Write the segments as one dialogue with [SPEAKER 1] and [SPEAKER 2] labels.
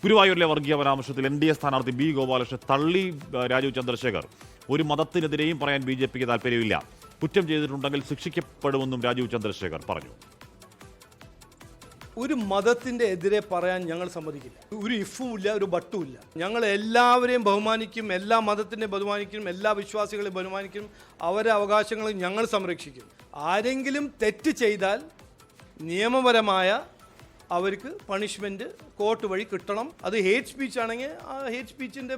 [SPEAKER 1] ഗുരുവായൂരിലെ വർഗീയ പരാമർശത്തിൽ NDA സ്ഥാനാർത്ഥി ബി ഗോപാലകൃഷ്ണൻ തള്ളി രാജീവ് ചന്ദ്രശേഖർ. ഒരു മതത്തിനെതിരെയും പറയാൻ BJPക്ക് താല്പര്യമില്ല. കുറ്റം ചെയ്തിട്ടുണ്ടെങ്കിൽ ശിക്ഷിക്കപ്പെടുമെന്നും രാജീവ് ചന്ദ്രശേഖർ പറഞ്ഞു.
[SPEAKER 2] ഒരു മതത്തിൻ്റെ എതിരെ പറയാൻ ഞങ്ങൾ സമ്മതിക്കില്ല. ഒരു ഇഫും ഇല്ല, ഒരു ബട്ടും ഇല്ല. ഞങ്ങൾ എല്ലാവരെയും ബഹുമാനിക്കും, എല്ലാ മതത്തിനെ ബഹുമാനിക്കും, എല്ലാ വിശ്വാസികളെയും ബഹുമാനിക്കും. അവരുടെ അവകാശങ്ങളും ഞങ്ങൾ സംരക്ഷിക്കും. ആരെങ്കിലും തെറ്റ് ചെയ്താൽ നിയമപരമായ അവർക്ക് പണിഷ്മെൻറ്റ് കോർട്ട് വഴി കിട്ടണം. അത് ഹേറ്റ് സ്പീച്ച് ആണെങ്കിൽ ആ ഹേറ്റ് സ്പീച്ചിൻ്റെ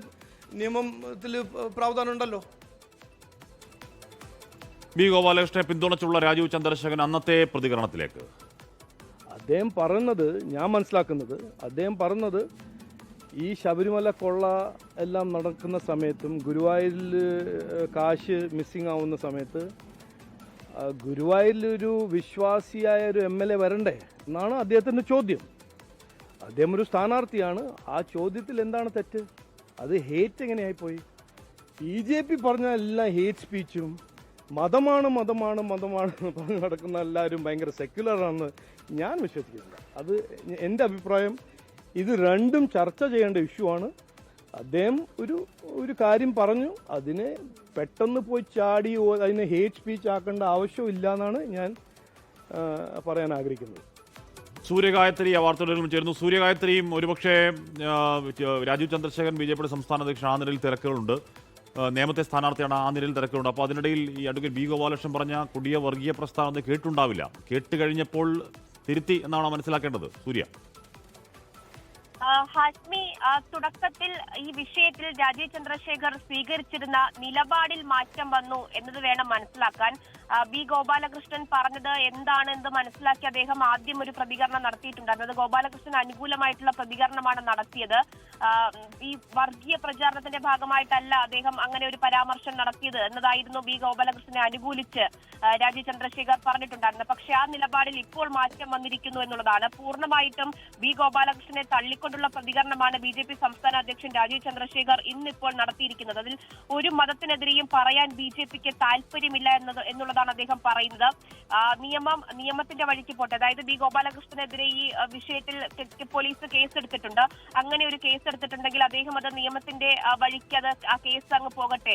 [SPEAKER 2] നിയമത്തിൽ പ്രാവധാനം ഉണ്ടല്ലോ.
[SPEAKER 1] ബി ഗോപാലകൃഷ്ണനെ പിന്തുണച്ചുള്ള രാജീവ് ചന്ദ്രശേഖരൻ അന്നത്തെ പ്രതികരണത്തിലേക്ക്.
[SPEAKER 2] അദ്ദേഹം പറഞ്ഞത്, ഞാൻ മനസ്സിലാക്കുന്നത്, അദ്ദേഹം പറഞ്ഞത് ഈ ശബരിമല കൊള്ള എല്ലാം നടക്കുന്ന സമയത്തും ഗുരുവായൂരിൽ കാശ് മിസ്സിങ് ആവുന്ന സമയത്ത് ഗുരുവായൂരിലൊരു വിശ്വാസിയായ ഒരു MLA വരണ്ടേ എന്നാണ് അദ്ദേഹത്തിൻ്റെ ചോദ്യം. അദ്ദേഹം ഒരു സ്ഥാനാർത്ഥിയാണ്. ആ ചോദ്യത്തിൽ എന്താണ് തെറ്റ്? അത് ഹേറ്റ് എങ്ങനെയായിപ്പോയി? BJP പറഞ്ഞ എല്ലാം ഹേറ്റ് സ്പീച്ചും മതമാണ് മതമാണ് മതമാണ് പറഞ്ഞ് നടക്കുന്ന എല്ലാവരും ഭയങ്കര സെക്യുലറാണെന്ന് ഞാൻ വിശ്വസിക്കുന്നില്ല. അത് എൻ്റെ അഭിപ്രായം. ഇത് രണ്ടും ചർച്ച ചെയ്യേണ്ട ഇഷ്യൂ ആണ്. അദ്ദേഹം ഒരു കാര്യം പറഞ്ഞു, അതിനെ പെട്ടെന്ന് പോയി ചാടി അതിനെ ഹേറ്റ് സ്പീച്ച് ആക്കേണ്ട ആവശ്യമില്ല എന്നാണ് ഞാൻ പറയാൻ ആഗ്രഹിക്കുന്നത്.
[SPEAKER 1] സൂര്യഗായത്രി വാർത്തകളിലും ചേരുന്നു. സൂര്യഗായത്രിയും ഒരുപക്ഷെ രാജീവ് ചന്ദ്രശേഖരൻ BJPയുടെ സംസ്ഥാന അധ്യക്ഷൻ, ആ നിലയിൽ തിരക്കുകളുണ്ട്. നിയമത്തെ സ്ഥാനാർത്ഥിയാണ്, ആ നിലയിൽ തിരക്കുകളുണ്ട്. അപ്പോൾ അതിനിടയിൽ ഈ അഡ്വക്കേറ്റ് ബി ഗോപാലകൃഷ്ണൻ പറഞ്ഞ കൊടിയ വർഗീയ പ്രസ്താവന കേട്ടുണ്ടാവില്ല. കേട്ട് കഴിഞ്ഞപ്പോൾ തിരുത്തി എന്നാണ് മനസ്സിലാക്കേണ്ടത്. സൂര്യ.
[SPEAKER 3] ഹാഷ്മി, തുടക്കത്തിൽ ഈ വിഷയത്തിൽ രാജീവ് ചന്ദ്രശേഖർ സ്വീകരിച്ചിരുന്ന നിലപാടിൽ മാറ്റം വന്നു എന്നത് വേണം മനസ്സിലാക്കാൻ. ബി ഗോപാലകൃഷ്ണൻ പറഞ്ഞത് എന്താണെന്ന് മനസ്സിലാക്കി അദ്ദേഹം ആദ്യം ഒരു പ്രതികരണം നടത്തിയിട്ടുണ്ടായിരുന്നു. അത് ഗോപാലകൃഷ്ണൻ അനുകൂലമായിട്ടുള്ള പ്രതികരണമാണ് നടത്തിയത്. ഈ വർഗീയ പ്രചാരണത്തിന്റെ ഭാഗമായിട്ടല്ല അദ്ദേഹം അങ്ങനെ ഒരു പരാമർശം നടത്തിയത് എന്നതായിരുന്നു ബി ഗോപാലകൃഷ്ണനെ അനുകൂലിച്ച് രാജീവ് ചന്ദ്രശേഖർ പറഞ്ഞിട്ടുണ്ടായിരുന്നത്. പക്ഷേ ആ നിലപാടിൽ ഇപ്പോൾ മാറ്റം വന്നിരിക്കുന്നു എന്നുള്ളതാണ്. പൂർണ്ണമായിട്ടും ബി ഗോപാലകൃഷ്ണനെ തള്ളിക്കൊണ്ടുള്ള പ്രതികരണമാണ് BJP സംസ്ഥാന അധ്യക്ഷൻ രാജീവ് ചന്ദ്രശേഖർ ഇന്നിപ്പോൾ നടത്തിയിരിക്കുന്നത്. അതിൽ ഒരു മതത്തിനെതിരെയും പറയാൻ BJPക്ക് താല്പര്യമില്ല എന്നുള്ളതാണ് അദ്ദേഹം പറയുന്നത്. നിയമത്തിന്റെ വഴിക്ക് പോട്ടെ. അതായത് ബി ഗോപാലകൃഷ്ണനെതിരെ ഈ വിഷയത്തിൽ പോലീസ് കേസെടുത്തിട്ടുണ്ട്. അങ്ങനെ ഒരു കേസെടുത്തിട്ടുണ്ടെങ്കിൽ അദ്ദേഹം അത് നിയമത്തിന്റെ വഴിക്ക് ആ കേസ് അങ്ങ് പോകട്ടെ.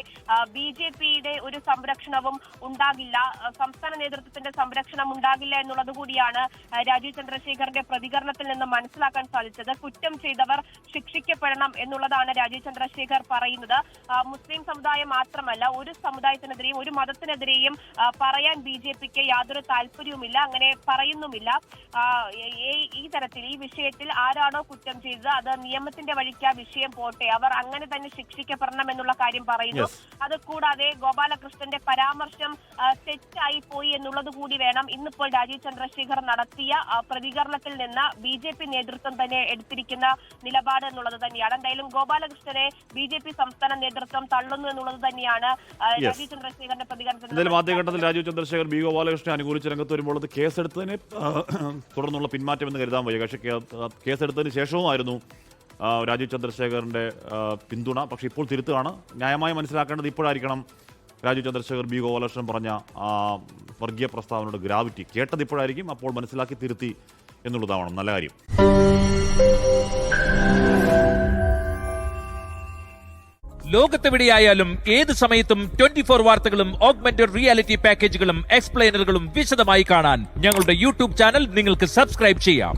[SPEAKER 3] BJPയുടെ ഒരു സംരക്ഷണവും ഉണ്ടാകില്ല, സംസ്ഥാന നേതൃത്വത്തിന്റെ സംരക്ഷണം ഉണ്ടാകില്ല എന്നുള്ളത് കൂടിയാണ് രാജീവ് ചന്ദ്രശേഖറിന്റെ പ്രതികരണത്തിൽ നിന്ന് മനസ്സിലാക്കാൻ സാധിച്ചത്. കുറ്റം ചെയ്തവർ ശിക്ഷിക്കപ്പെടണം എന്നുള്ളതാണ് രാജീവ് ചന്ദ്രശേഖർ പറയുന്നത്. മുസ്ലിം സമുദായം മാത്രമല്ല, ഒരു സമുദായത്തിനെതിരെയും ഒരു മതത്തിനെതിരെയും പറയാൻ BJPക്ക് യാതൊരു താല്പര്യവുമില്ല, അങ്ങനെ പറയുന്നുമില്ല. ഈ തരത്തിൽ ഈ വിഷയത്തിൽ ആരാണോ കുറ്റം ചെയ്തത് അത് നിയമത്തിന്റെ വഴിക്ക് ആ വിഷയം പോട്ടെ, അവർ അങ്ങനെ തന്നെ ശിക്ഷിക്കപ്പെടണം എന്നുള്ള കാര്യം പറയുന്നു. അത് കൂടാതെ ഗോപാലകൃഷ്ണന്റെ പരാമർശം തെറ്റായി പോയി എന്നുള്ളത് കൂടി വേണം ഇന്നിപ്പോൾ രാജീവ് ചന്ദ്രശേഖർ നടത്തിയ പ്രതികരണത്തിൽ നിന്ന് BJP നേതൃത്വം തന്നെ എടുത്തിരിക്കുന്ന നിലപാട് എന്നുള്ളത് തന്നെയാണ്. എന്തായാലും ഗോപാലകൃഷ്ണനെ BJP സംസ്ഥാന നേതൃത്വം തള്ളുന്നു എന്നുള്ളത് തന്നെയാണ് രാജീവ് ചന്ദ്രശേഖറിന്റെ പ്രതികരണത്തിൽ.
[SPEAKER 1] ആദ്യഘട്ടത്തിൽ രാജീവ് ചന്ദ്രശേഖർ ബി ഗോപാലകൃഷ്ണനെ അനുകൂലിച്ച് രംഗത്ത് വരുമ്പോൾ അത് കേസെടുത്തതിനെ തുടർന്നുള്ള പിന്മാറ്റം എന്ന് കരുതാൻ വയ്യ. പക്ഷേ കേസെടുത്തതിന് ശേഷവുമായിരുന്നു രാജീവ് ചന്ദ്രശേഖറിന്റെ പിന്തുണ. പക്ഷേ ഇപ്പോൾ തിരുത്തുകയാണ്. ന്യായമായി മനസ്സിലാക്കേണ്ടത് ഇപ്പോഴായിരിക്കണം രാജീവ് ചന്ദ്രശേഖർ ബി ഗോപാലകൃഷ്ണൻ പറഞ്ഞ വർഗീയ പ്രസ്താവനയുടെ ഗ്രാവിറ്റി കേട്ടത് ഇപ്പോഴായിരിക്കും. അപ്പോൾ മനസ്സിലാക്കി തിരുത്തി എന്നുള്ളതാവണം നല്ല കാര്യം.
[SPEAKER 4] ലോകത്തെവിടെയായാലും ഏത് സമയത്തും 24 വാർത്തകളും ഓഗ്മെന്റഡ് റിയാലിറ്റി പാക്കേജുകളും എക്സ്പ്ലെയിനറുകളും വിശദമായി കാണാൻ ഞങ്ങളുടെ YouTube ചാനൽ നിങ്ങൾക്ക് സബ്സ്ക്രൈബ് ചെയ്യാം.